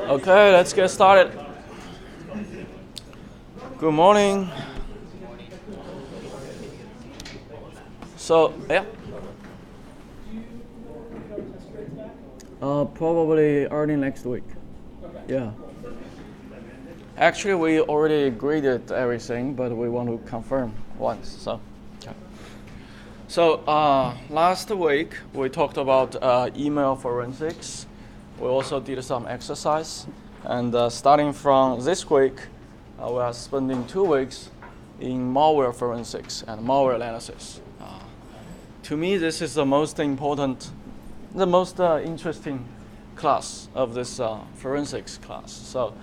Okay, let's get started. Good morning. So, yeah. Probably early next week. Yeah. Actually, we already graded everything, but we want to confirm once. So, last week we talked about email forensics. We also did some exercise, and starting from this week, we are spending 2 weeks in malware forensics and malware analysis. To me, this is the most important, the most interesting class of this forensics class. So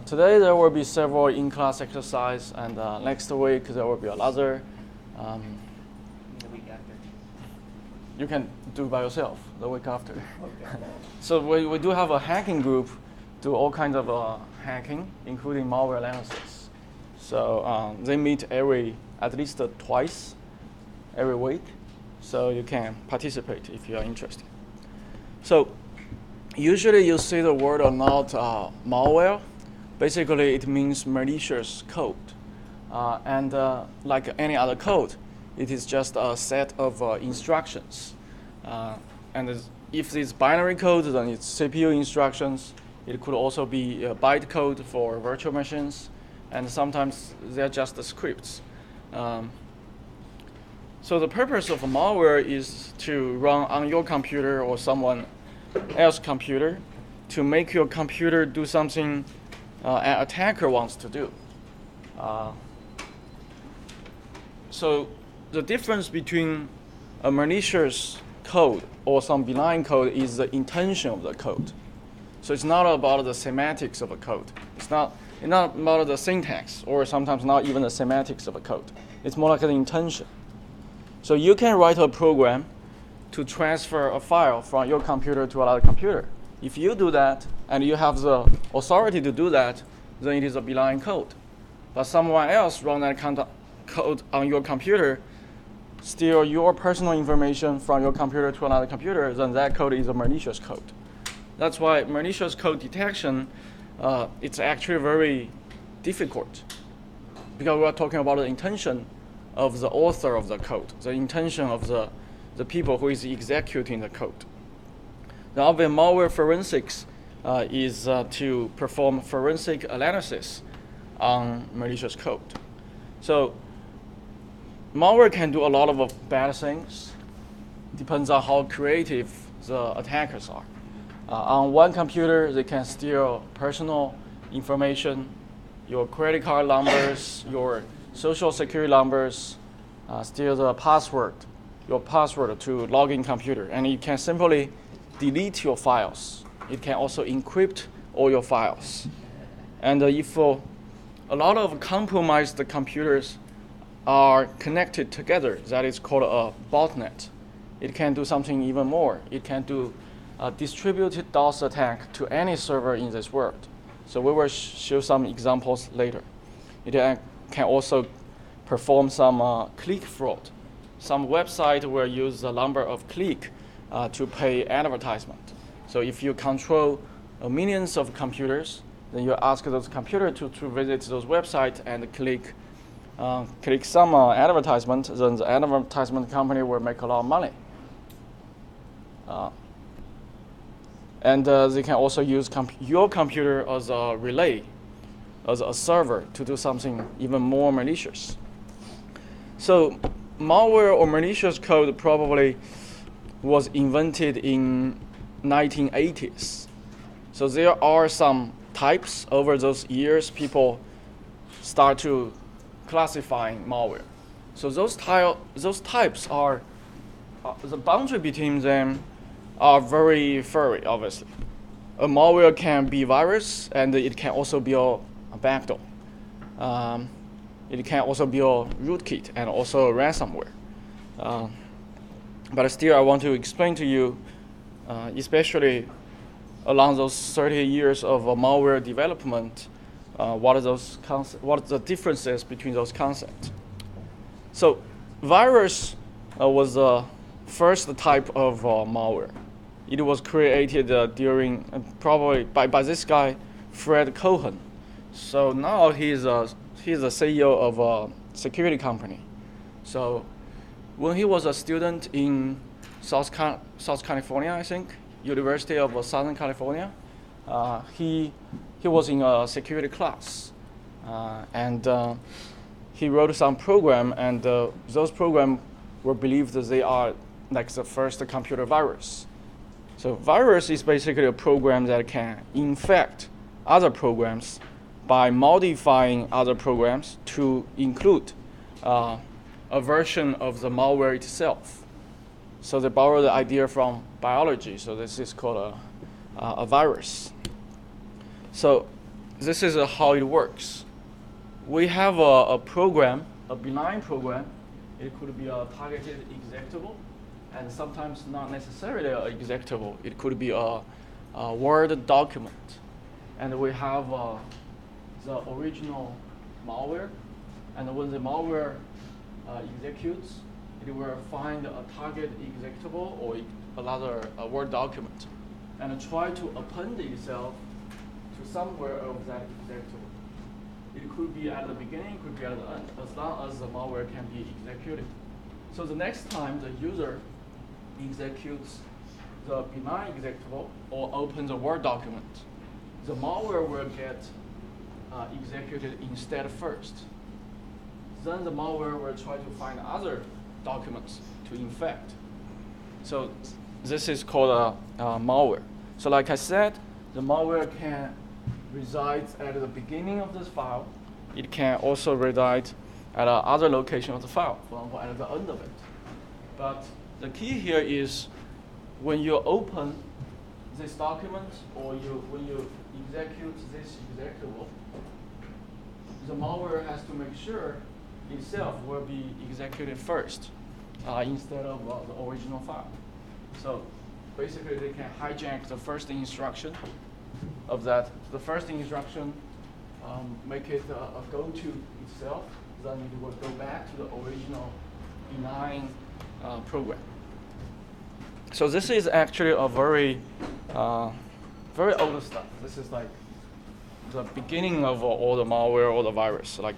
today there will be several in-class exercise, and next week there will be another. The week after. You can do by yourself the week after. Okay. So we do have a hacking group, do all kinds of hacking, including malware analysis. So they meet at least twice every week. So you can participate if you are interested. So usually you see the word or not malware. Basically it means malicious code. And like any other code, it is just a set of instructions. And if it's binary code, then it's CPU instructions. It could also be a byte code for virtual machines. And sometimes they're just the scripts. So the purpose of malware is to run on your computer or someone else's computer to make your computer do something an attacker wants to do. So the difference between a malicious code or some benign code is the intention of the code. So it's not about the semantics of a code. It's not about the syntax, or sometimes not even the semantics of a code. It's more like the intention. So you can write a program to transfer a file from your computer to another computer. If you do that, and you have the authority to do that, then it is a benign code. But someone else run that code on your computer, steal your personal information from your computer to another computer, then that code is a malicious code. That's why malicious code detection, it's actually very difficult, because we are talking about the intention of the author of the code, the intention of the people who is executing the code. The other malware forensics is to perform forensic analysis on malicious code. So malware can do a lot of bad things. Depends on how creative the attackers are. On one computer, they can steal personal information, your credit card numbers, your social security numbers, steal the password, your password to log in computer, and you can simply delete your files. It can also encrypt all your files. And if a lot of compromised computers are connected together, that is called a botnet. It can do something even more. It can do a distributed DOS attack to any server in this world. So we will show some examples later. It can also perform some click fraud. Some website will use the number of click to pay advertisement. So if you control millions of computers, then you ask those computers to visit those websites and click some advertisement, then the advertisement company will make a lot of money. And they can also use your computer as a relay, as a server, to do something even more malicious. So malware or malicious code probably was invented in 1980s. So there are some types over those years. People start to classify malware. So those types are the boundary between them are very furry, obviously. A malware can be virus, and it can also be a backdoor. It can also be a rootkit and also ransomware. But still, I want to explain to you, especially along those 30 years of malware development, what are the differences between those concepts. So virus was the first type of malware. It was created during probably by this guy, Fred Cohen. So now he's the CEO of a security company. So when he was a student in South California, I think, University of Southern California, he was in a security class, and he wrote some program, and those programs were believed that they are like the first computer virus. So virus is basically a program that can infect other programs by modifying other programs to include a version of the malware itself. So they borrow the idea from biology. So this is called a virus. So this is how it works. We have a program, a benign program. It could be a targeted executable, and sometimes not necessarily an executable. It could be a Word document. And we have the original malware. And when the malware executes, it will find a target executable or another Word document and try to append itself to somewhere of that executable. It could be at the beginning, it could be at the end, as long as the malware can be executed. So the next time the user executes the benign executable or opens a Word document, the malware will get executed instead first. Then the malware will try to find other documents to infect. So this is called a malware. So like I said, the malware can reside at the beginning of this file. It can also reside at other location of the file, for example, at the end of it. But the key here is when you open this document or when you execute this executable, the malware has to make sure itself will be executed first instead of the original file. So basically, they can hijack the first instruction of that. The first instruction, make it a go-to itself. Then it will go back to the original benign program. So this is actually a very old stuff. This is like the beginning of all the malware, all the virus, like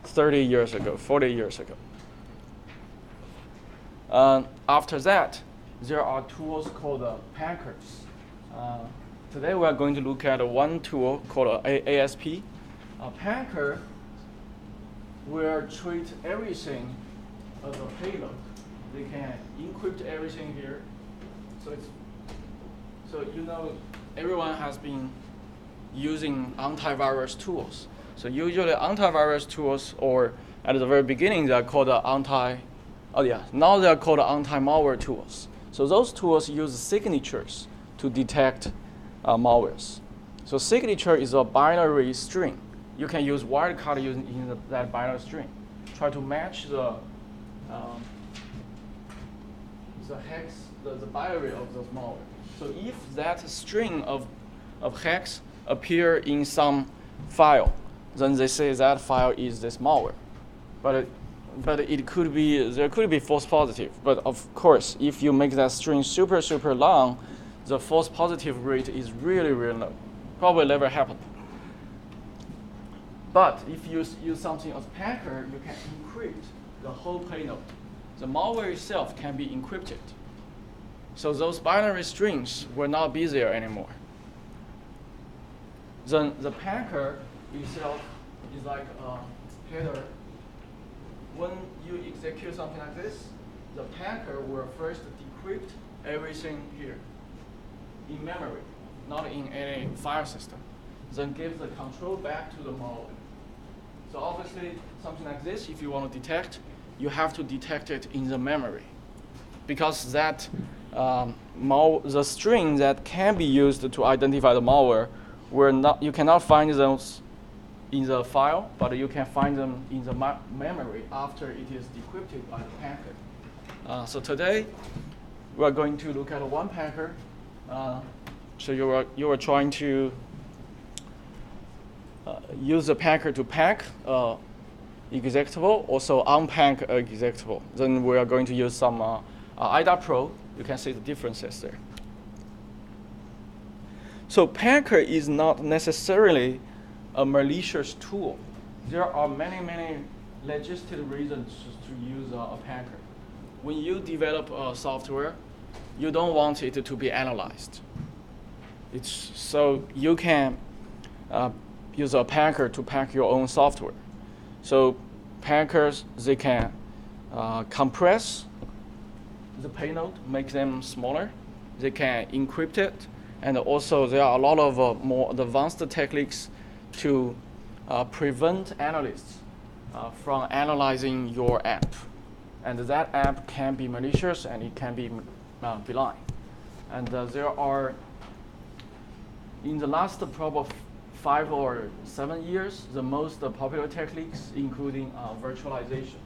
30 years ago, 40 years ago. After that, there are tools called packers. Today we are going to look at one tool called ASP. A packer will treat everything as a payload. They can encrypt everything here. So you know, everyone has been using antivirus tools. So usually antivirus tools, or at the very beginning, they are called now they are called anti-malware tools. So those tools use signatures to detect malwares. So signature is a binary string. You can use wildcard using that binary string. Try to match the hex, the binary of those malware. So if that string of hex appear in some file, then they say that file is this malware. But it could be, there could be false positive. But of course, if you make that string super, super long, the false positive rate is really, really low. Probably never happen. But if you use something as packer, you can encrypt the whole payload. The malware itself can be encrypted. So those binary strings will not be there anymore. Then the packer itself is like a header. When you execute something like this, the packer will first decrypt everything here in memory, not in any file system. Then give the control back to the malware. So obviously, something like this, if you want to detect, you have to detect it in the memory, because that the string that can be used to identify the malware, you cannot find those in the file, but you can find them in the memory after it is decrypted by the packer. So today, we are going to look at one packer. So you are trying to use the packer to pack executable, also unpack executable. Then we are going to use some IDA Pro. You can see the differences there. So packer is not necessarily a malicious tool. There are many, many legitimate reasons to use a packer. When you develop software, you don't want it to be analyzed. So you can use a packer to pack your own software. So packers, they can compress the payload, make them smaller. They can encrypt it. And also there are a lot of more advanced techniques to prevent analysts from analyzing your app. And that app can be malicious and it can be blind. And there are, in the last probably 5 or 7 years, the most popular techniques, including virtualization.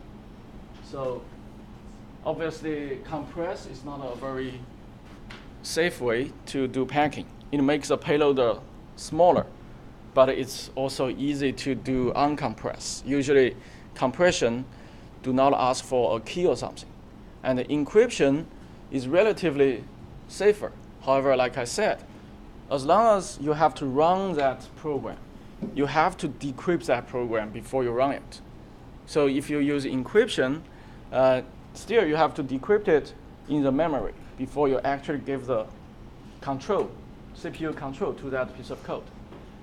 So obviously, compress is not a very safe way to do packing. It makes the payload smaller, but it's also easy to do uncompress. Usually, compression do not ask for a key or something. And the encryption is relatively safer. However, like I said, as long as you have to run that program, you have to decrypt that program before you run it. So if you use encryption, still you have to decrypt it in the memory before you actually give the control, CPU control to that piece of code.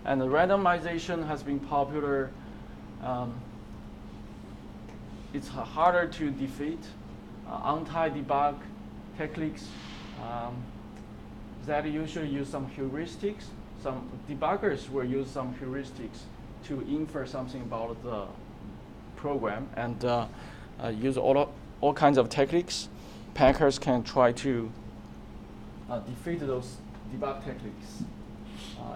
And the randomization has been popular. It's harder to defeat. Anti-debug techniques that usually use some heuristics. Some debuggers will use some heuristics to infer something about the program and use all kinds of techniques. Packers can try to defeat those debug techniques.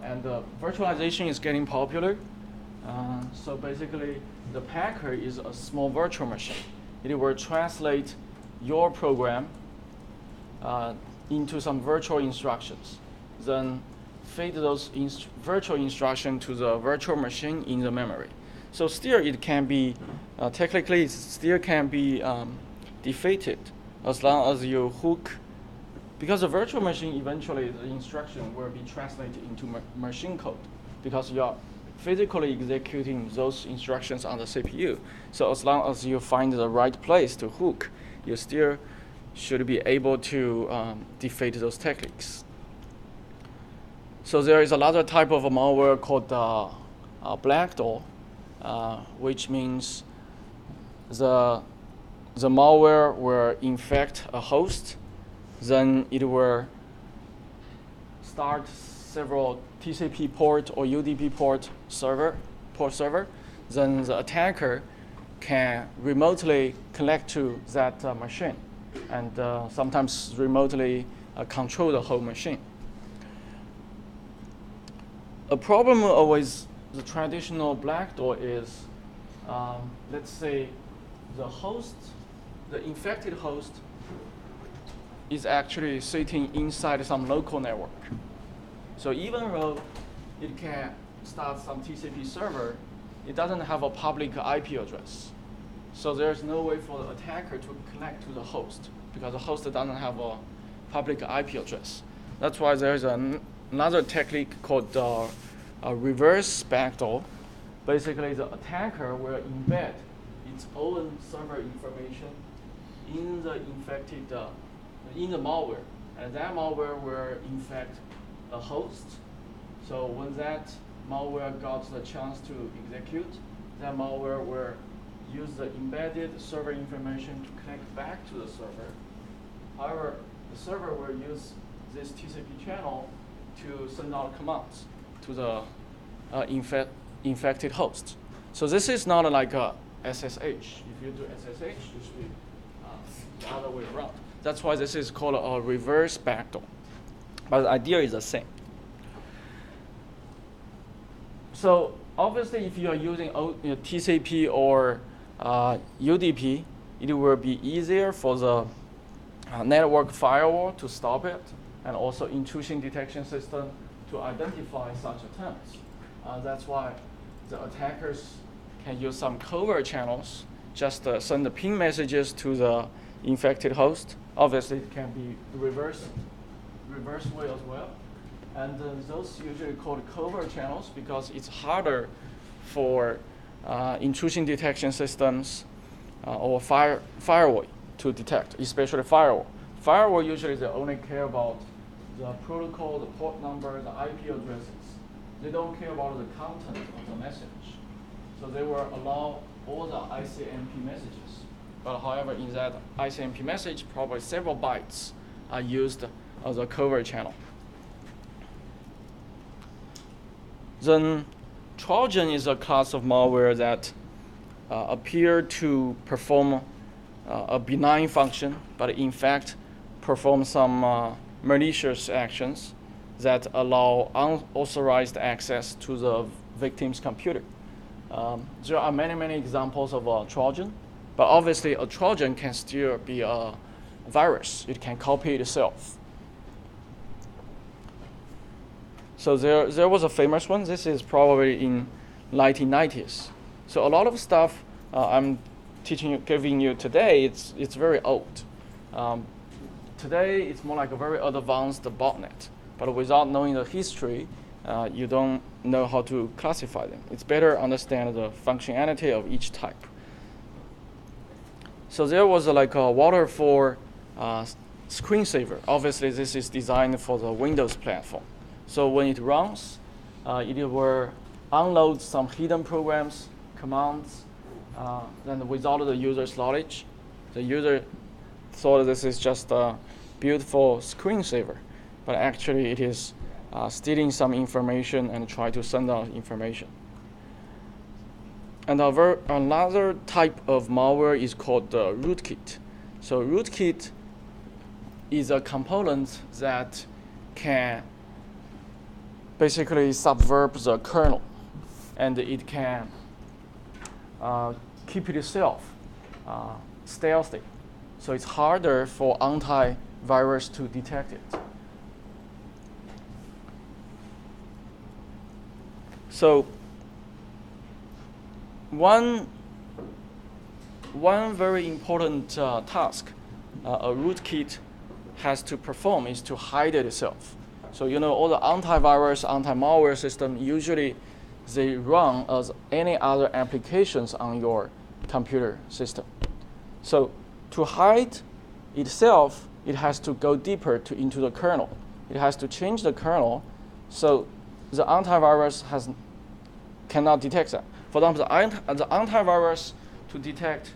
And virtualization is getting popular. So basically, the packer is a small virtual machine. It will translate your program into some virtual instructions, then feed those virtual instructions to the virtual machine in the memory. So still it can be, technically it still can be defeated as long as you hook, because the virtual machine eventually the instruction will be translated into machine code because you are physically executing those instructions on the CPU. So as long as you find the right place to hook, you still should be able to defeat those techniques. So there is another type of a malware called black door, which means the malware will infect a host, then it will start several TCP port or UDP port server, then the attacker can remotely connect to that machine and sometimes remotely control the whole machine. A problem with the traditional black door is, let's say the host, the infected host is actually sitting inside some local network. So even though it can start some TCP server, it doesn't have a public IP address. So there's no way for the attacker to connect to the host because the host doesn't have a public IP address. That's why there's another technique called a reverse backdoor. Basically, the attacker will embed its own server information in the infected, in the malware, and that malware will infect a host. So when that malware got the chance to execute, that malware will use the embedded server information to connect back to the server. However, the server will use this TCP channel to send out commands to the infected host. So this is not like a SSH. If you do SSH, it should be the other way around. That's why this is called a reverse backdoor. But the idea is the same. So obviously, if you are using TCP or UDP, it will be easier for the network firewall to stop it. and also intrusion detection system to identify such attempts. That's why the attackers can use some covert channels, just send the ping messages to the infected host. Obviously, it can be reverse way as well. And those usually called covert channels because it's harder for intrusion detection systems or firewall to detect, especially firewall. Firewall usually they only care about the protocol, the port number, the IP addresses. They don't care about the content of the message. So they will allow all the ICMP messages. But however, in that ICMP message, probably several bytes are used as a covert channel. Then Trojan is a class of malware that appear to perform a benign function, but in fact perform some malicious actions that allow unauthorized access to the victim's computer. There are many examples of Trojan, but obviously a Trojan can still be a virus. It can copy itself. So there was a famous one. This is probably in 1990s. So a lot of stuff I'm giving you today, it's very old. Today it's more like a very advanced botnet, but without knowing the history, you don't know how to classify them. It's better to understand the functionality of each type. So there was like a waterfall screensaver. Obviously, this is designed for the Windows platform. So when it runs, it will unload some hidden programs, commands, then without the user's knowledge, the user thought this is just a beautiful screensaver, but actually it is stealing some information and try to send out information. And another type of malware is called Rootkit. So Rootkit is a component that can basically subvert the kernel, and it can keep itself stealthy. So it's harder for antivirus to detect it. So one very important task a rootkit has to perform is to hide itself. So all the antivirus, anti-malware system, usually they run as any other applications on your computer system. So to hide itself, it has to go deeper into the kernel. It has to change the kernel so the antivirus cannot detect that. For example, the antivirus to detect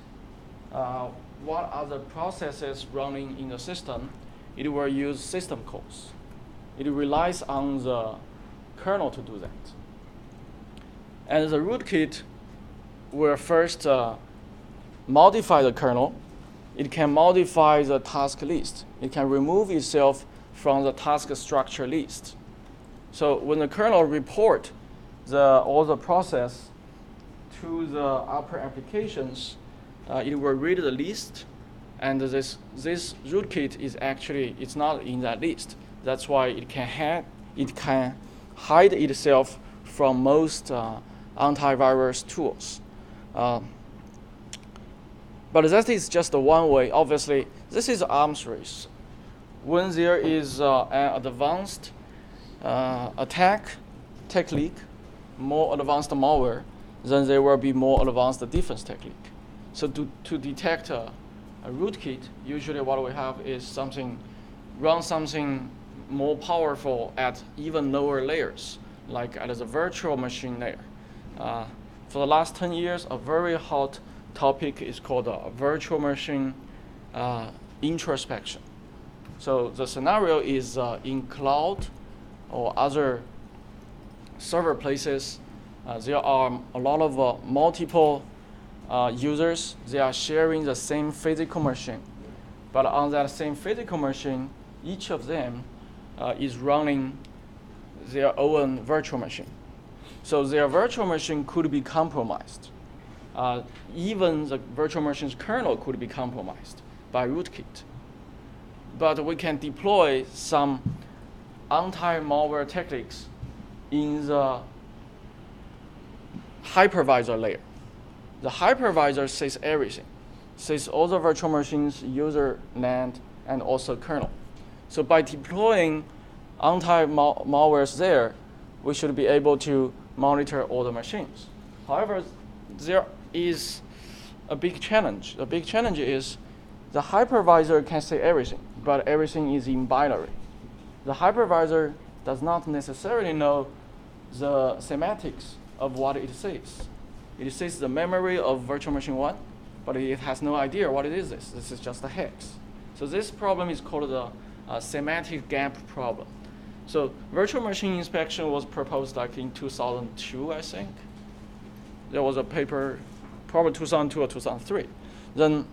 what are the processes running in the system, it will use system calls. It relies on the kernel to do that. And the rootkit will first modify the kernel. It can modify the task list. It can remove itself from the task structure list. So when the kernel report all the process to the upper applications, it will read the list, and this rootkit is actually it's not in that list. That's why it can hide itself from most antivirus tools. But that is just one way. Obviously, this is arms race. When there is an advanced attack technique, more advanced malware, then there will be more advanced defense technique. So to detect a rootkit, usually what we have is run something more powerful at even lower layers, like at the virtual machine layer. For the last 10 years, a very hot topic is called virtual machine introspection. So the scenario is in cloud or other server places. There are a lot of multiple users. They are sharing the same physical machine. But on that same physical machine, each of them is running their own virtual machine. So their virtual machine could be compromised. Even the virtual machine's kernel could be compromised by rootkit. but we can deploy some anti-malware techniques in the hypervisor layer. The hypervisor sees everything, sees all the virtual machines, user NAND, and also kernel. So by deploying anti-malwares there, we should be able to monitor all the machines. However, there is a big challenge. The big challenge is the hypervisor can see everything, but everything is in binary. The hypervisor does not necessarily know the semantics of what it sees. It sees the memory of virtual machine 1, but it has no idea what it is. This is just a hex. So this problem is called the semantic gap problem. So virtual machine inspection was proposed like in 2002, I think. There was a paper, probably 2002 or 2003. Then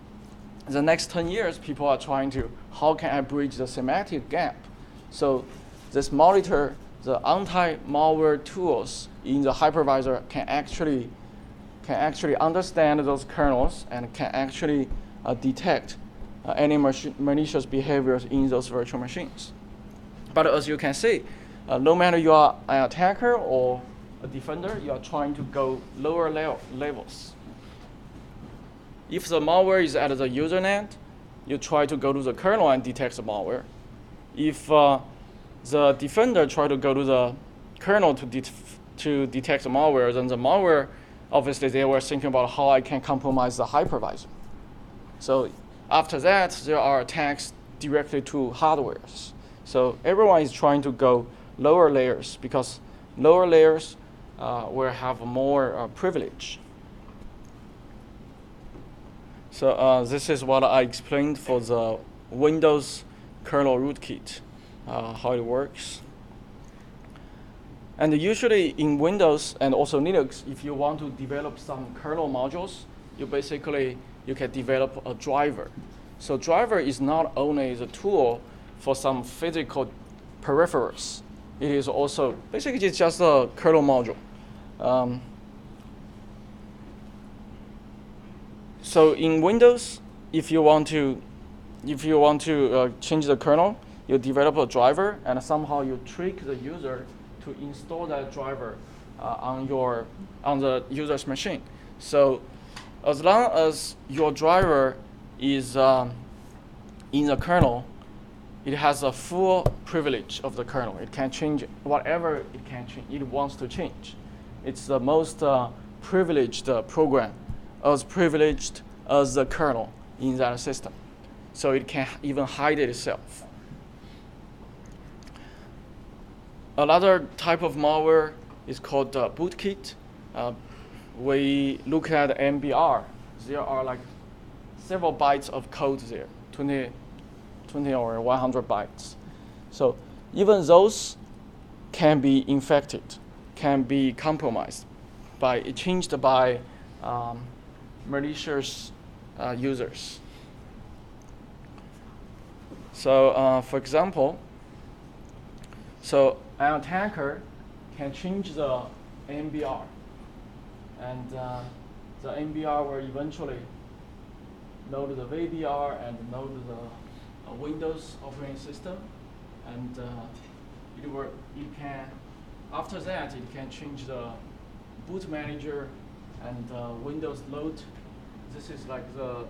the next 10 years, people are trying to, how can I bridge the semantic gap? So this monitor, the anti-malware tools in the hypervisor can actually understand those kernels and can actually detect any malicious behaviors in those virtual machines. But as you can see, no matter you are an attacker or a defender, you are trying to go lower levels. If the malware is at the user NAND, you try to go to the kernel and detect the malware. If the defender try to go to the kernel to detect the malware, then the malware, obviously they were thinking about how I can compromise the hypervisor. So after that, there are attacks directly to hardwares. So everyone is trying to go lower layers because lower layers will have more privilege. So this is what I explained for the Windows kernel rootkit, how it works. And usually in Windows and also Linux, if you want to develop some kernel modules, you can develop a driver. So driver is not only the tool for some physical peripherals. It is also basically it's just a kernel module. So in Windows, if you want to change the kernel, you develop a driver and somehow you trick the user to install that driver on the user's machine. So as long as your driver is in the kernel, it has a full privilege of the kernel. It can change whatever it wants to change. It's the most privileged program, as privileged as the kernel in that system. So it can even hide it itself. Another type of malware is called Rootkit. We look at MBR. There are like several bytes of code there, 20 or 100 bytes. So even those can be infected, can be compromised, changed by malicious users. So for example, an attacker can change the MBR, and the MBR will eventually load the VBR and load the Windows operating system, and after that it can change the boot manager and Windows load. This is like the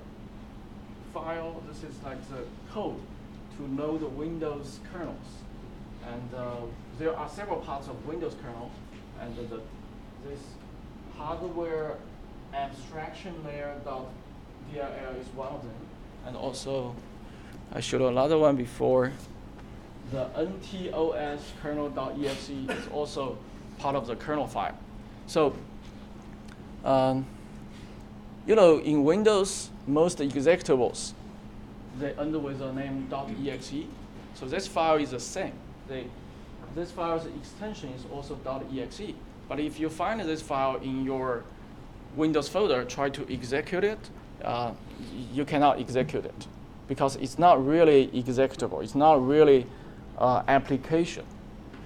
file. This is like the code to load the Windows kernels. And there are several parts of Windows kernel, and this hardware abstraction layer .dll is one of them. And also, I showed another one before. The NTOS kernel.exe is also part of the kernel file. So, in Windows, most executables, they end with the name .exe. So this file is the same. This file's extension is also .exe. But if you find this file in your Windows folder, try to execute it, you cannot execute it because it's not really executable. It's not really application.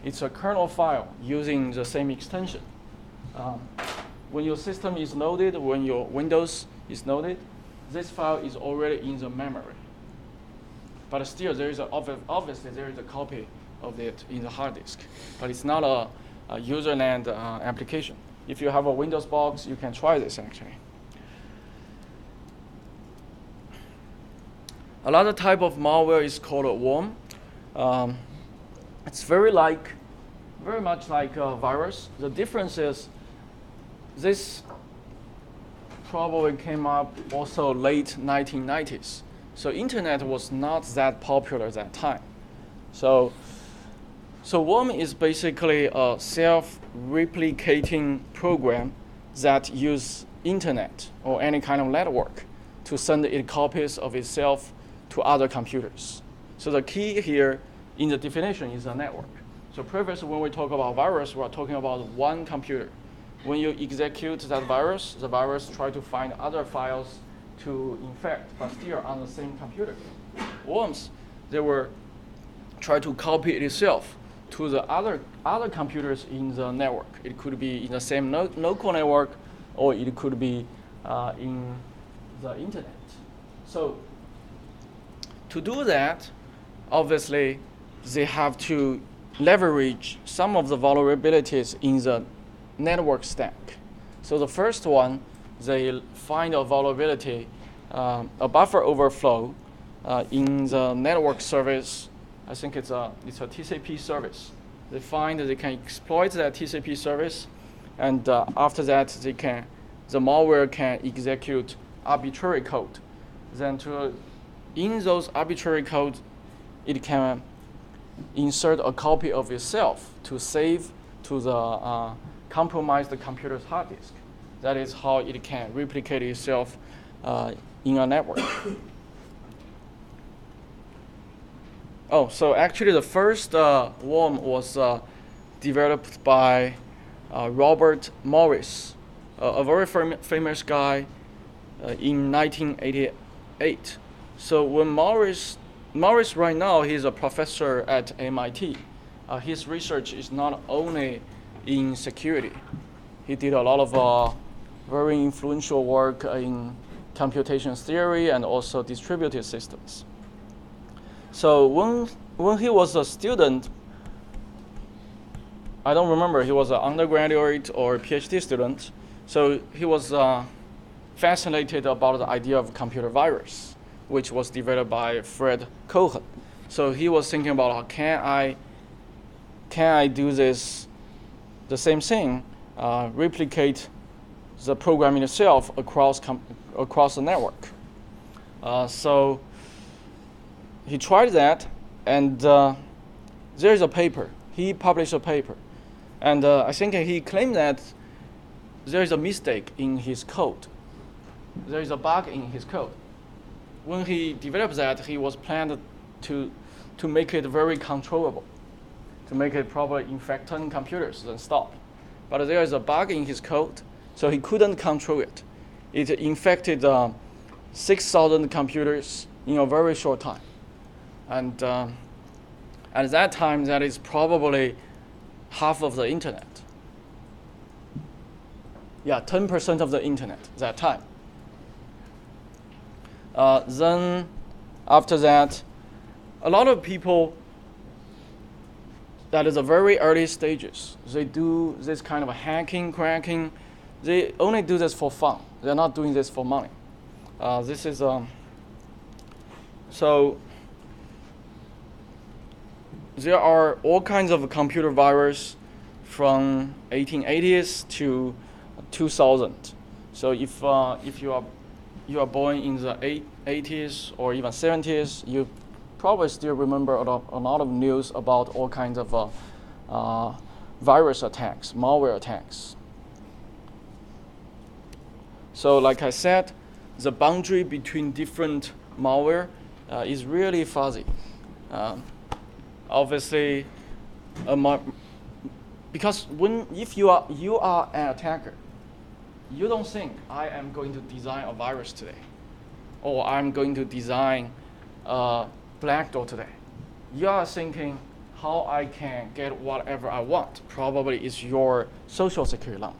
It's a kernel file using the same extension. When your system is loaded, when your Windows is loaded, this file is already in the memory. but still there is obviously there is a copy of it in the hard disk, but it's not a userland application. If you have a Windows box, you can try this actually. Another type of malware is called a worm. It's very much like a virus. The difference is this probably came up also late 1990s. So internet was not that popular at that time. So worm is basically a self-replicating program that use internet or any kind of network to send it copies of itself to other computers. So the key here in the definition is a network. So previously when we talk about virus, we're talking about one computer. When you execute that virus, the virus try to find other files to infect, but still on the same computer. Worms, they were try to copy it itself to the other computers in the network. It could be in the same local network, or it could be in the internet. So to do that, obviously, they have to leverage some of the vulnerabilities in the network stack. So the first one, they find a vulnerability, a buffer overflow in the network service. I think it's a TCP service. They find that they can exploit that TCP service, and after that, the malware can execute arbitrary code. Then in those arbitrary code, it can insert a copy of itself to save to the compromised computer's hard disk. That is how it can replicate itself in a network. So actually the first worm was developed by Robert Morris, a very famous guy in 1988. So when Morris right now, he's a professor at MIT. His research is not only in security. He did a lot of very influential work in computation theory and also distributed systems. So when he was a student, I don't remember, he was an undergraduate or a PhD student. So he was fascinated about the idea of computer virus, which was developed by Fred Cohen. So he was thinking about how can I do this, the same thing, replicate the program itself across the network. So he tried that, and there is a paper. He published a paper, and I think he claimed that there is a mistake in his code. There is a bug in his code. When he developed that, he was planned to make it very controllable, to make it probably infect 10 computers and stop. But there is a bug in his code, so he couldn't control it. It infected 6,000 computers in a very short time. And at that time, that is probably half of the internet. Yeah, 10% of the internet at that time. Then after that, a lot of people, that is the very early stages, they do this kind of hacking, cracking. They only do this for fun. They're not doing this for money. So there are all kinds of computer virus from 1880s to 2000. So if you are born in the 80s or even 70s, you probably still remember a lot of news about all kinds of virus attacks, malware attacks. So like I said, the boundary between different malware is really fuzzy. Obviously, because if you are an attacker, you don't think I am going to design a virus today, or I'm going to design a backdoor today. You are thinking how I can get whatever I want. Probably is your social security number.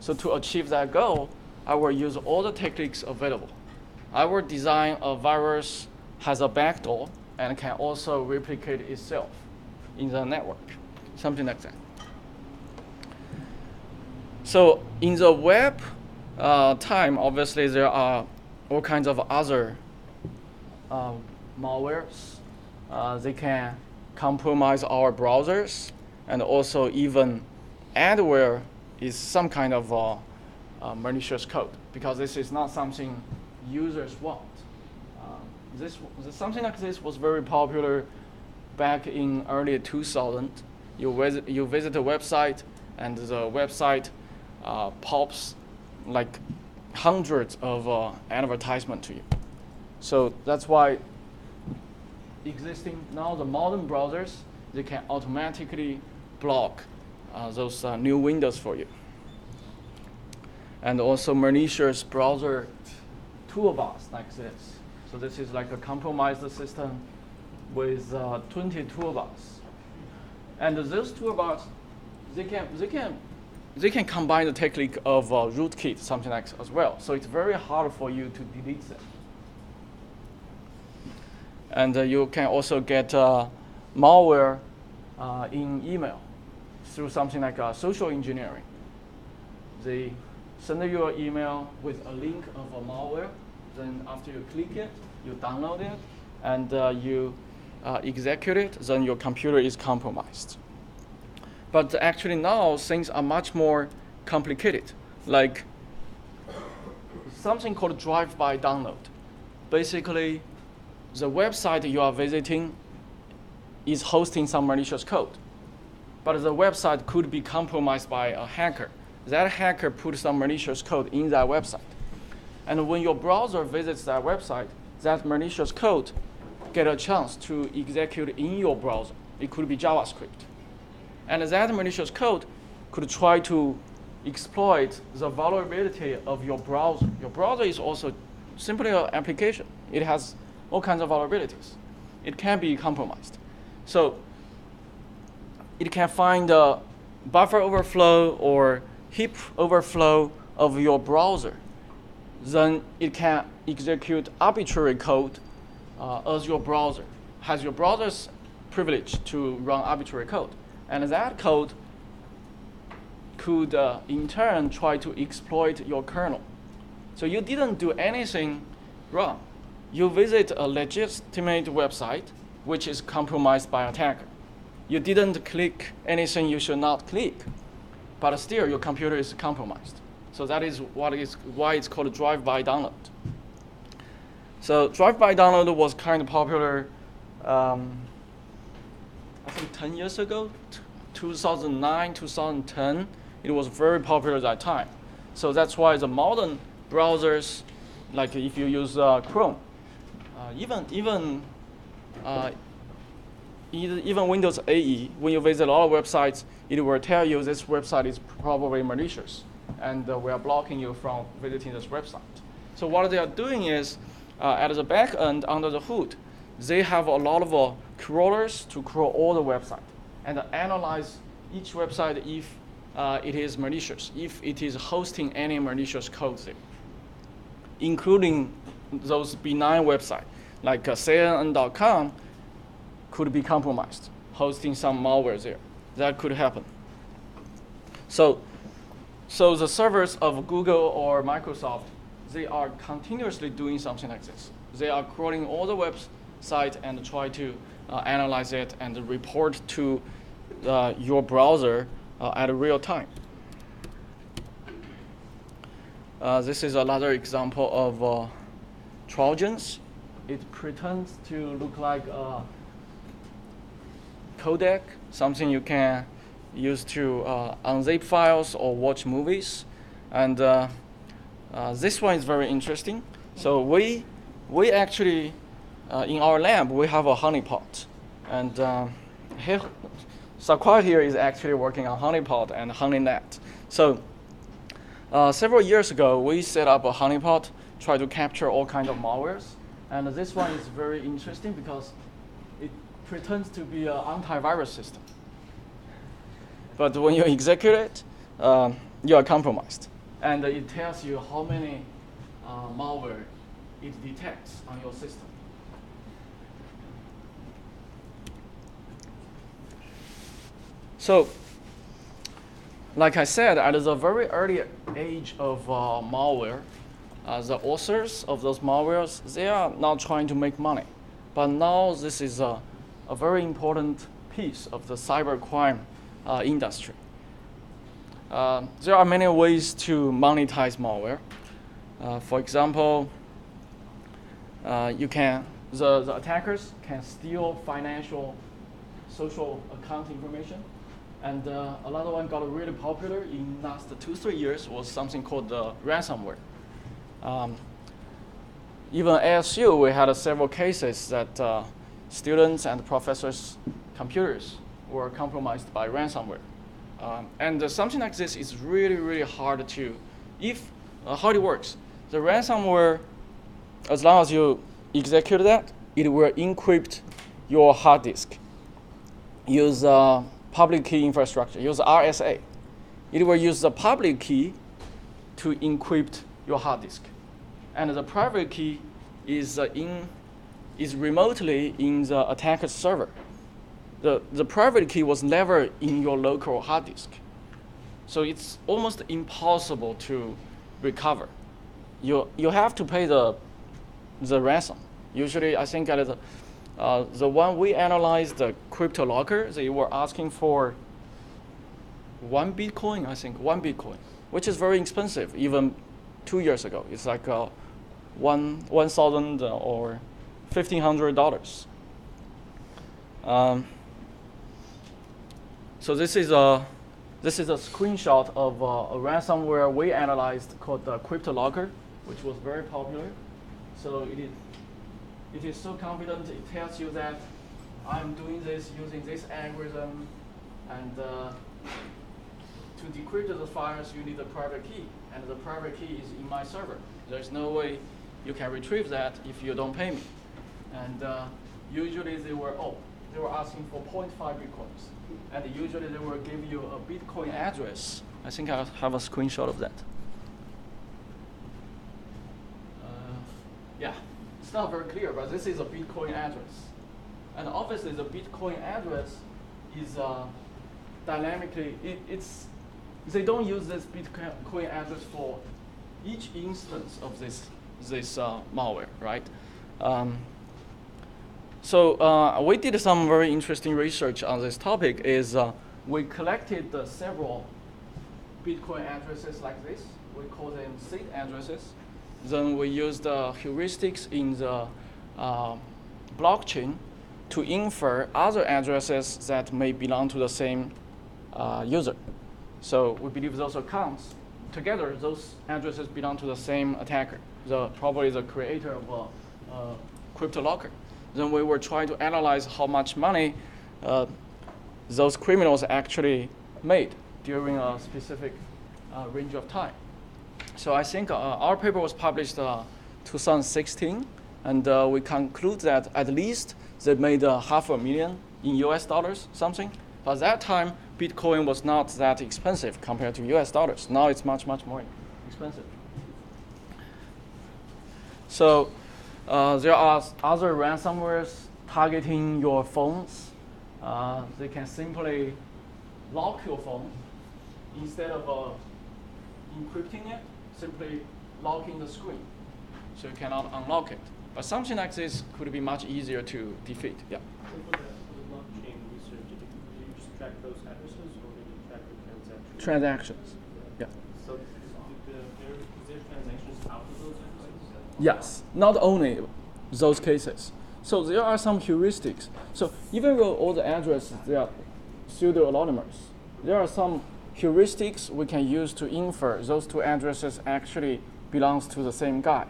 So to achieve that goal, I will use all the techniques available. I will design a virus has a backdoor and can also replicate itself in the network, something like that. So in the web time, obviously there are all kinds of other malwares. They can compromise our browsers, and also even adware is some kind of malicious code, because this is not something users want. Something like this was very popular back in early 2000. You visit a website, and the website pops like hundreds of advertisements to you. So that's why now the modern browsers, they can automatically block those new windows for you. And also malicious browser toolbars like this. So this is like a compromised system with 20 toolbars. And those toolbars, they can combine the technique of Rootkit, something like as well. So it's very hard for you to delete them. And you can also get malware in email through something like social engineering. They send you an email with a link of a malware. Then after you click it, you download it, and you execute it, then your computer is compromised. But actually now things are much more complicated, like something called drive-by download. Basically, the website you are visiting is hosting some malicious code, but the website could be compromised by a hacker. That hacker put some malicious code in that website. And when your browser visits that website, that malicious code get a chance to execute in your browser. It could be JavaScript. And that malicious code could try to exploit the vulnerability of your browser. Your browser is also simply an application. It has all kinds of vulnerabilities. It can be compromised. So it can find a buffer overflow or heap overflow of your browser. Then it can execute arbitrary code as your browser, has your browser's privilege to run arbitrary code. And that code could in turn try to exploit your kernel. So you didn't do anything wrong. You visit a legitimate website which is compromised by an attacker. You didn't click anything you should not click, but still your computer is compromised. So that is why it's called drive-by download. So drive-by download was kind of popular, I think 10 years ago, 2009, 2010. It was very popular at that time. So that's why the modern browsers, like if you use Chrome, even Windows AE, when you visit a lot of websites, it will tell you this website is probably malicious, and we are blocking you from visiting this website. So what they are doing is, at the back end, under the hood, they have a lot of crawlers to crawl all the website and analyze each website if it is malicious, if it is hosting any malicious code there, including those benign websites, like CNN.com could be compromised, hosting some malware there. That could happen. So the servers of Google or Microsoft, they are continuously doing something like this. They are crawling all the website and try to analyze it and report to your browser at real time. This is another example of Trojans. It pretends to look like a codec, something you can use to unzip files or watch movies. And this one is very interesting. So we actually, in our lab, we have a honeypot. And Sakwar here is actually working on honeypot and honeynet. So several years ago, we set up a honeypot, try to capture all kinds of malwares. And this one is very interesting because it pretends to be an antivirus system. But when you execute it, you are compromised. And it tells you how many malware it detects on your system. So, like I said, at the very early age of malware, the authors of those malwares, they are not trying to make money. But now this is a very important piece of the cybercrime industry. There are many ways to monetize malware. For example, the attackers can steal financial, social account information. And another one got really popular in the last 2-3 years was something called ransomware. Even at ASU, we had several cases that students and professors' computers were compromised by ransomware. And something like this is really, really hard to, how it works. The ransomware, as long as you execute that, it will encrypt your hard disk. Use public key infrastructure, use RSA. It will use the public key to encrypt your hard disk. And the private key is remotely in the attacker's server. The private key was never in your local hard disk. So it's almost impossible to recover. You have to pay the ransom. Usually, I think at the one we analyzed, the Cryptolocker, they were asking for 1 Bitcoin, I think, 1 Bitcoin, which is very expensive, even 2 years ago. It's like $1,000 or $1,500. So this is a screenshot of a ransomware we analyzed called the Cryptolocker, which was very popular. So it is so confident, it tells you that I'm doing this using this algorithm, and to decrypt the files, you need a private key, and the private key is in my server. There's no way you can retrieve that if you don't pay me. And usually they were asking for 0.5 Bitcoins, and usually they will give you a Bitcoin address. I think I have a screenshot of that. Yeah. It's not very clear, but this is a Bitcoin address. And obviously the Bitcoin address is dynamically, they don't use this Bitcoin address for each instance of this malware, right? So we did some very interesting research on this topic. We collected several Bitcoin addresses like this. We call them seed addresses. Then we used heuristics in the blockchain to infer other addresses that may belong to the same user. So we believe those accounts, together, those addresses belong to the same attacker, probably the creator of Cryptolocker. Then we were trying to analyze how much money those criminals actually made during a specific range of time. So I think our paper was published 2016, and we conclude that at least they made $500,000 in US dollars, something. But at that time, Bitcoin was not that expensive compared to US dollars. Now it's much, much more expensive. So there are other ransomwares targeting your phones. They can simply lock your phone instead of encrypting it, simply locking the screen, so you cannot unlock it. But something like this could be much easier to defeat. Yeah. So for the blockchain research, did you just track those addresses, or did you track the transactions? Transactions. Yeah. So is there transactions out of those addresses? Yes. Not only those cases. So there are some heuristics. So even though all the addresses they are pseudo-anonymous, there are some heuristics we can use to infer those two addresses actually belongs to the same guy.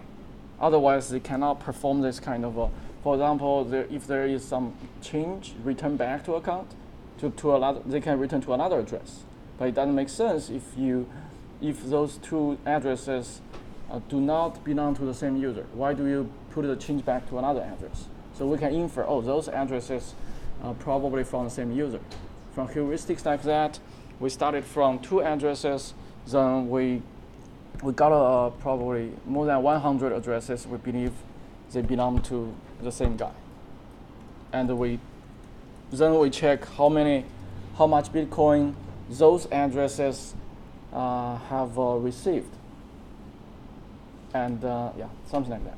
Otherwise, they cannot perform this kind of, for example, if there is some change, return back to account, to another, they can return to another address. But it doesn't make sense if those two addresses do not belong to the same user. Why do you put the change back to another address? So we can infer, those addresses are probably from the same user. From heuristics like that, we started from 2 addresses, then we got probably more than 100 addresses we believe they belong to the same guy. And then we check how many how much Bitcoin those addresses have received. And yeah, something like that.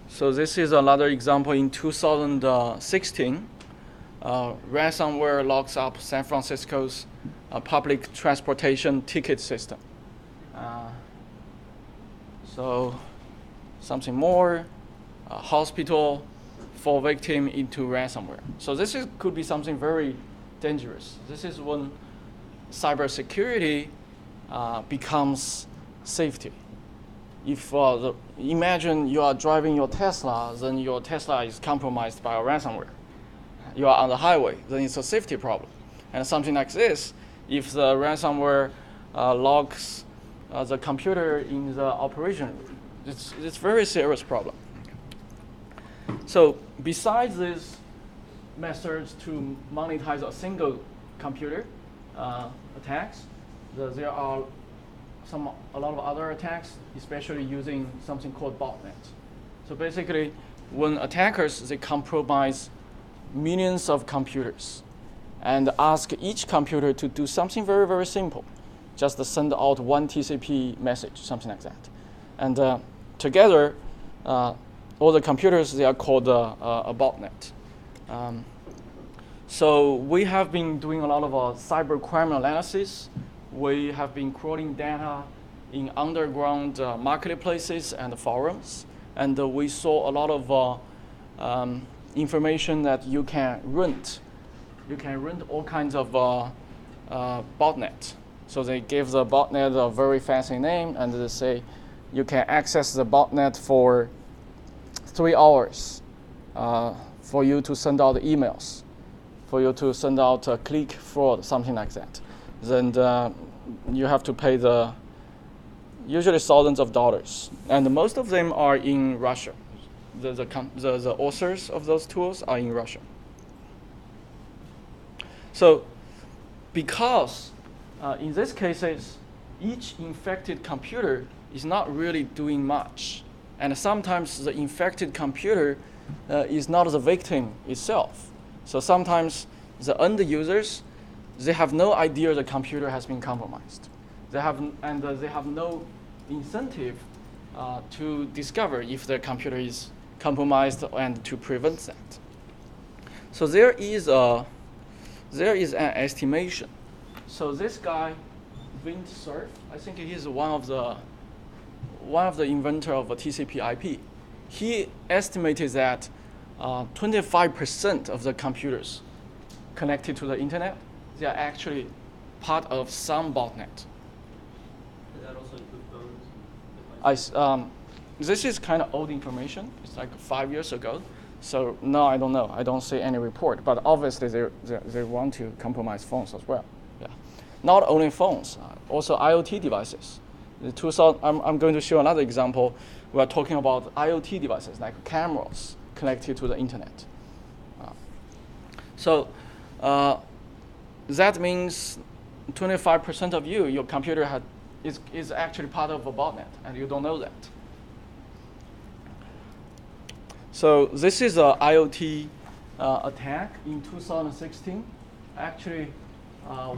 So this is another example in 2016. Ransomware locks up San Francisco's public transportation ticket system. So something more, hospital fall victim into ransomware. So this could be something very dangerous. This is when cybersecurity becomes safety. If imagine you are driving your Tesla, then your Tesla is compromised by a ransomware. You are on the highway, then it's a safety problem. And something like this, if the ransomware locks the computer in the operation, it's a very serious problem. So besides these methods to monetize a single computer attacks, there are a lot of other attacks, especially using something called botnets. So basically, when attackers, they compromise millions of computers and ask each computer to do something very, very simple, just to send out one TCP message, something like that. And together, all the computers, they are called a botnet. So we have been doing a lot of cyber crime analysis. We have been crawling data in underground marketplaces and forums, and we saw a lot of information that you can rent. You can rent all kinds of botnet. So they give the botnet a very fancy name, and they say you can access the botnet for 3 hours for you to send out emails, for you to send out click fraud, something like that. Then you have to pay usually thousands of dollars, and most of them are in Russia. The authors of those tools are in Russia. So, because in these cases, each infected computer is not really doing much, and sometimes the infected computer is not the victim itself. So sometimes the end users, they have no idea the computer has been compromised. They have no incentive to discover if their computer is compromised and to prevent that. So there is an estimation. So this guy, Vint Cerf, I think he is one of the inventor of a TCP/IP. He estimated that 25% of the computers connected to the internet, they are actually part of some botnet. Does that also include phones? This is kind of old information. It's like 5 years ago. So no, I don't know. I don't see any report. But obviously, they want to compromise phones as well. Yeah, not only phones, also IoT devices. I'm going to show another example. We are talking about IoT devices like cameras connected to the internet. So that means 25% of your computer is actually part of a botnet, and you don't know that. So this is an IoT attack in 2016. Actually,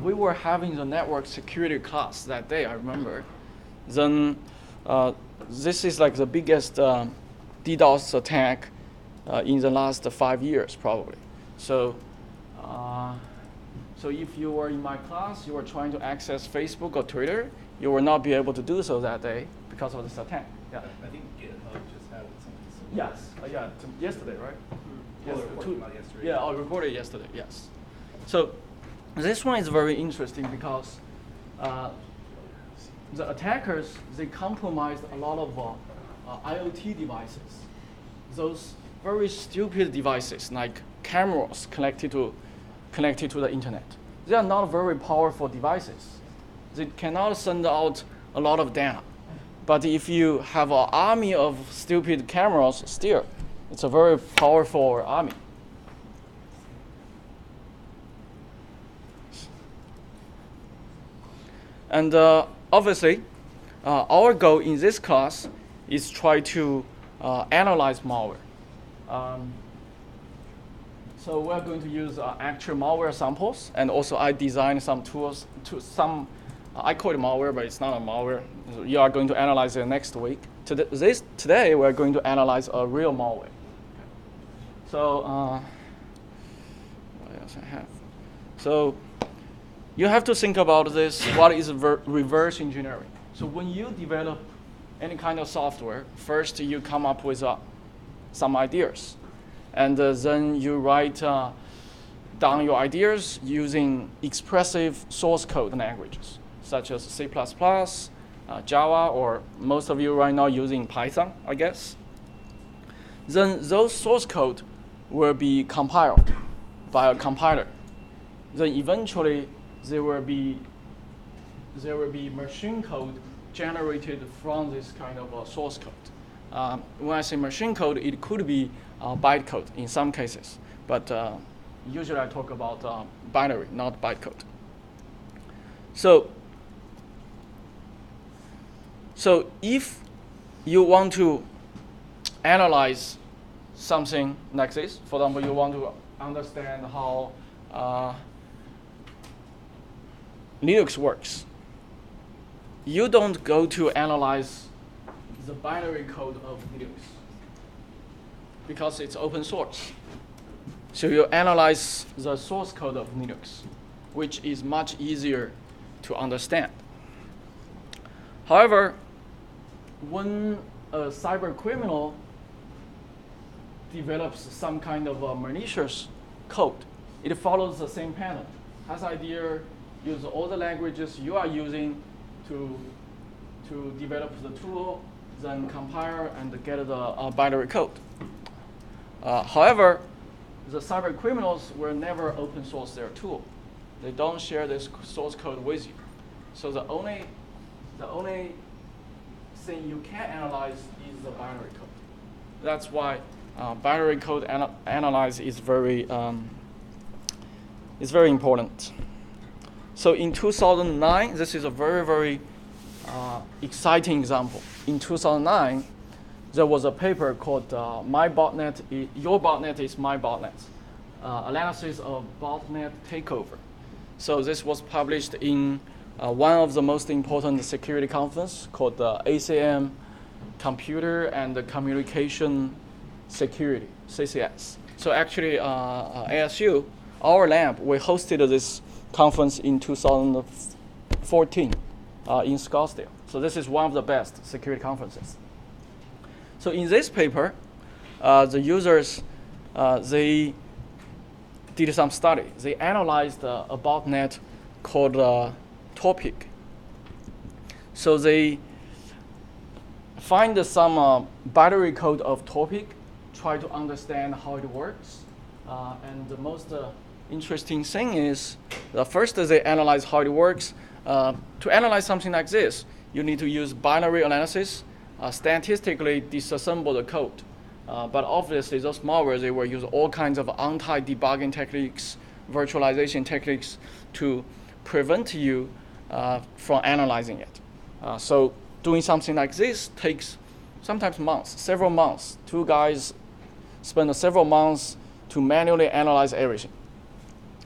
we were having the network security class that day, I remember. Then this is like the biggest DDoS attack in the last 5 years, probably. So if you were in my class, you were trying to access Facebook or Twitter, you will not be able to do so that day because of this attack. Yeah. I think GitHub just had something similar. Yes. Yesterday, right? Yes. Yesterday. Yeah, I reported yesterday. Yes. So this one is very interesting because the attackers, they compromised a lot of IoT devices. Those very stupid devices like cameras connected to the internet. They are not very powerful devices. They cannot send out a lot of data. But if you have an army of stupid cameras, still, it's a very powerful army. And obviously, our goal in this class is try to analyze malware. So we're going to use actual malware samples, and also I designed some tools to some. I call it malware, but it's not a malware. You are going to analyze it next week. Today we're going to analyze a real malware. Okay. So what else I have? So you have to think about this. What is reverse engineering? So when you develop any kind of software, first you come up with some ideas. And then you write down your ideas using expressive source code languages, such as C++, Java, or most of you right now using Python, I guess. Then those source code will be compiled by a compiler. Then eventually there will be machine code generated from this kind of source code. When I say machine code, it could be bytecode in some cases, but usually I talk about binary, not bytecode. So if you want to analyze something like this, for example, you want to understand how Linux works, you don't go to analyze the binary code of Linux because it's open source. So you analyze the source code of Linux, which is much easier to understand. However, when a cyber criminal develops some kind of malicious code, it follows the same pattern. Has idea, use all the languages you are using to develop the tool, then compile and get the binary code. However, the cyber criminals will never open source their tool. They don't share this source code with you. So the only thing you can analyze is the binary code. That's why binary code analyze is very important. So in 2009, this is a very, very exciting example. In 2009, there was a paper called My Botnet, Your Botnet is My Botnet, analysis of botnet takeover. So this was published in one of the most important security conference called the ACM, Computer and Communication Security, CCS. So actually, ASU, our lab, we hosted this conference in 2014 in Scottsdale. So this is one of the best security conferences. So in this paper, the users, they did some study. They analyzed a botnet called Topic. So they find some binary code of Topic, try to understand how it works. And the most interesting thing is, first they analyze how it works. To analyze something like this, you need to use binary analysis, statistically disassemble the code. But obviously, those malware, they will use all kinds of anti-debugging techniques, virtualization techniques to prevent you from analyzing it. So doing something like this takes sometimes months, several months. Two guys spend several months to manually analyze everything.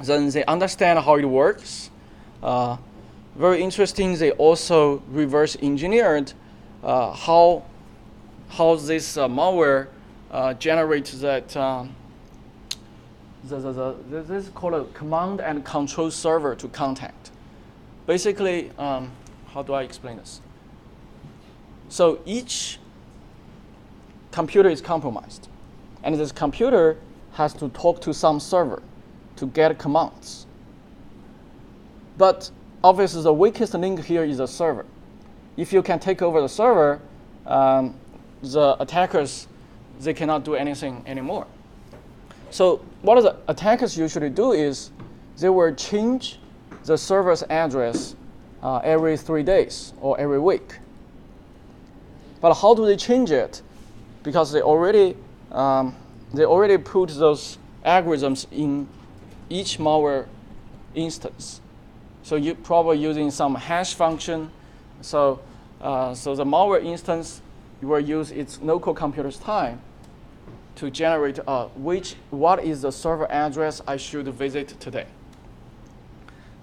Then they understand how it works. Very interesting, they also reverse engineered how this malware generates that. This is called a command and control server to contact. Basically, how do I explain this? So each computer is compromised, and this computer has to talk to some server to get commands. But obviously, the weakest link here is the server. If you can take over the server, the attackers, they cannot do anything anymore. So what the attackers usually do is they will change the server's address every 3 days or every week. But how do they change it? Because they already put those algorithms in each malware instance. So you're probably using some hash function. So the malware instance will use its local computer's time to generate what is the server address I should visit today.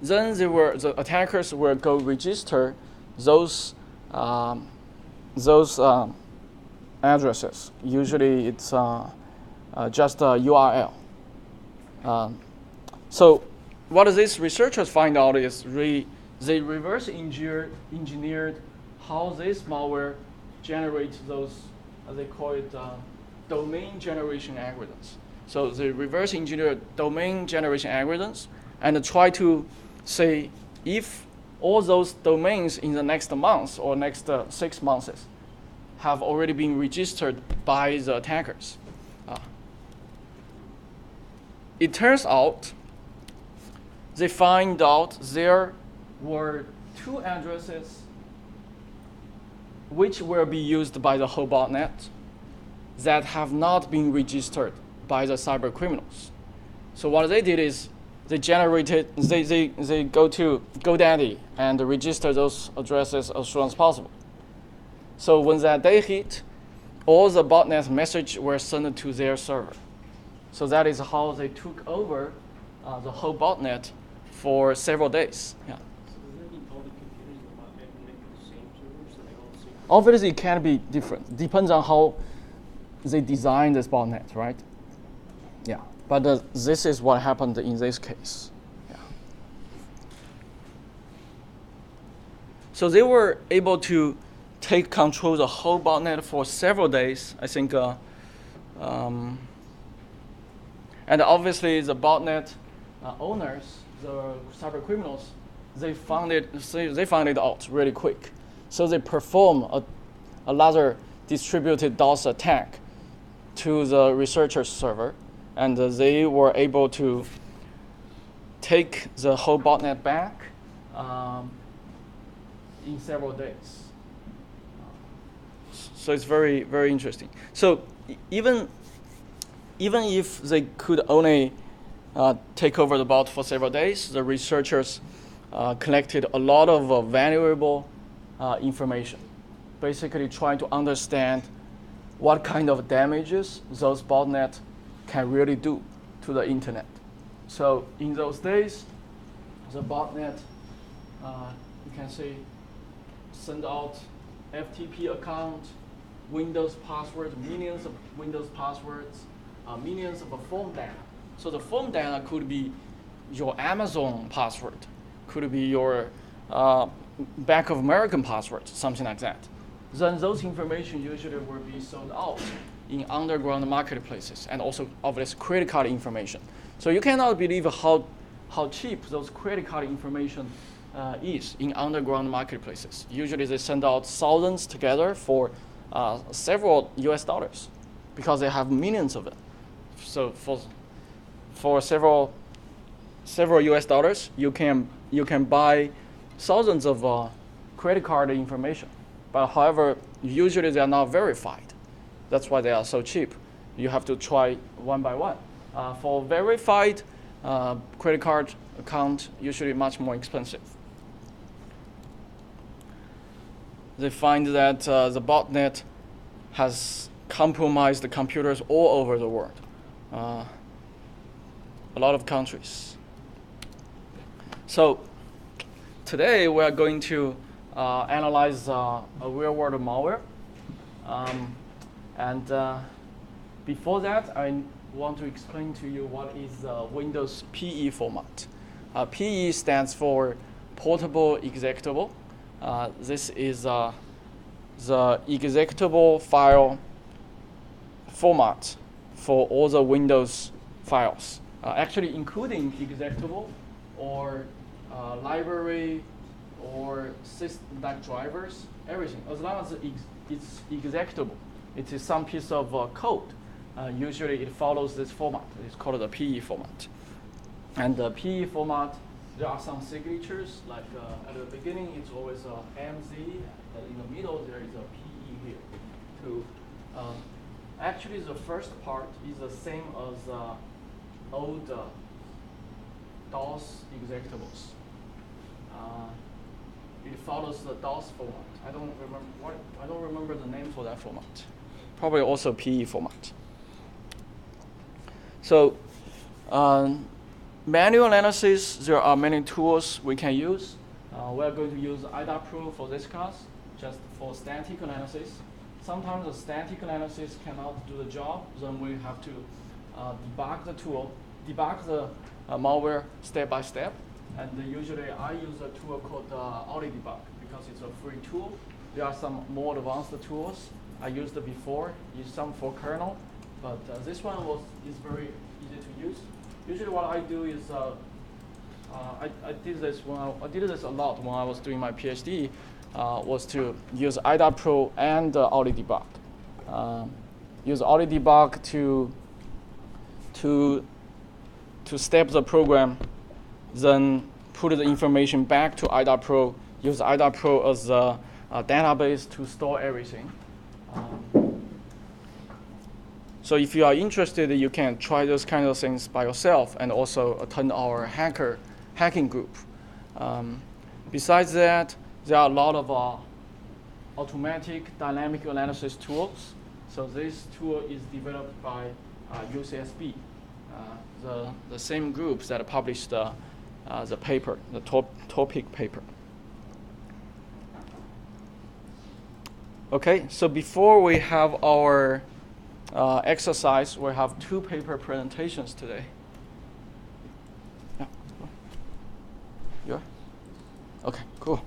Then the attackers will go register those addresses. Usually it's just a URL. So what these researchers find out is they reverse engineered how this malware generates those, they call it domain generation algorithms. So they reverse engineer domain generation algorithms and try to say if all those domains in the next month or next 6 months have already been registered by the attackers. It turns out they find out there were 2 addresses which will be used by the whole botnet that have not been registered by the cyber criminals. So what they did is they go to GoDaddy and register those addresses as soon as possible. So when that day hit, all the botnet messages were sent to their server. So that is how they took over the whole botnet for several days. Yeah. So does that mean all the computers in the botnet connect to the same server, so they all the same? Obviously, it can be different. Depends on how they design this botnet, right? Yeah. But this is what happened in this case. Yeah. So they were able to take control of the whole botnet for several days. I think, and obviously the botnet owners, the cyber criminals, they found it out really quick. So they perform a rather distributed DOS attack to the researcher's server, and they were able to take the whole botnet back in several days. So it's very, very interesting. So even if they could only take over the bot for several days, the researchers collected a lot of valuable information, basically trying to understand what kind of damages those botnets can really do to the internet. So in those days, the botnet, you can see, send out FTP account, Windows passwords, millions of Windows passwords, millions of phone data. So the phone data could be your Amazon password, could be your Bank of American password, something like that. Then those information usually will be sold out in underground marketplaces, and also obviously credit card information. So you cannot believe how cheap those credit card information is in underground marketplaces. Usually they send out thousands together for several US dollars because they have millions of it. So for several US dollars, you can buy thousands of credit card information. But however, usually they are not verified. That's why they are so cheap. You have to try one by one. For verified credit card account, usually much more expensive. They find that the botnet has compromised the computers all over the world, a lot of countries. So today we are going to analyze a real-world malware. And before that, I want to explain to you what is Windows PE format. PE stands for Portable Executable. This is the executable file format for all the Windows files, actually including executable or library or system like drivers, everything. As long as it's executable, it is some piece of code. Usually it follows this format. It's called the PE format. And the PE format, there are some signatures, like at the beginning it's always MZ, and in the middle there is a PE here. To, actually the first part is the same as old DOS executables. It follows the DOS format. I don't remember the name for that format. Probably also PE format. So manual analysis, there are many tools we can use. We are going to use Iot Pro for this class, just for static analysis. Sometimes the static analysis cannot do the job, then we have to debug the tool, debug the malware step by step. And usually I use a tool called Audit Debug because it's a free tool. There are some more advanced tools I used before, use some for kernel, but this one is very easy to use. Usually what I do is I did this a lot when I was doing my PhD, was to use Iot Pro and Audit Debug. Use Audit Debug to step the program, then put the information back to Iot Pro, use Iot Pro as a database to store everything. So if you are interested, you can try those kind of things by yourself and also attend our hacking group. Besides that, there are a lot of automatic dynamic analysis tools. So this tool is developed by UCSB, the same groups that published the paper, the topic paper. Okay, so before we have our exercise, we have 2 paper presentations today. Yeah. You are? Okay, cool.